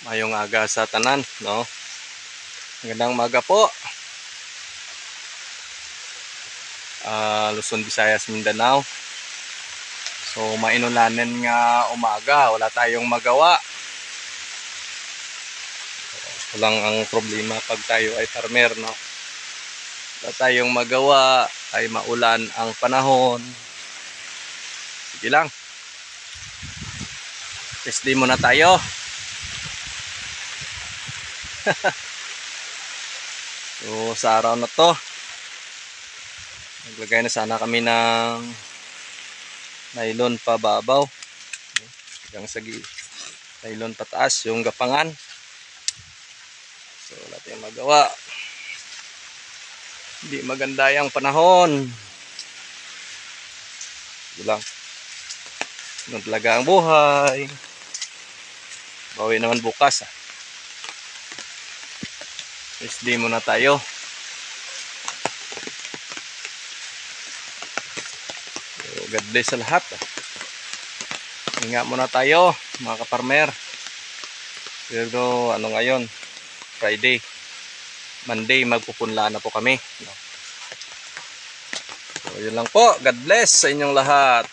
Mayong aga sa tanan, no? Magandang maga po. Luzon, Visayas, Mindanao. So mainulanan nga umaga, wala tayong magawa. Ito lang ang problema pag tayo ay farmer, no? Wala tayong magawa, ay maulan ang panahon. Sige lang. SD muna tayo. So sa araw na to, naglagay na sana kami ng nylon pababaw hanggang sa nylon pataas yung gapangan. So wala tayong magawa, hindi maganda yung panahon. Ito lang, ganun talaga ang buhay. Bawi naman bukas. SD muna tayo. So, God bless sa lahat. Ingat muna tayo mga kaparmer. Pero ano ngayon, Friday, Monday magpupunla na po kami. So yun lang po. God bless sa inyong lahat.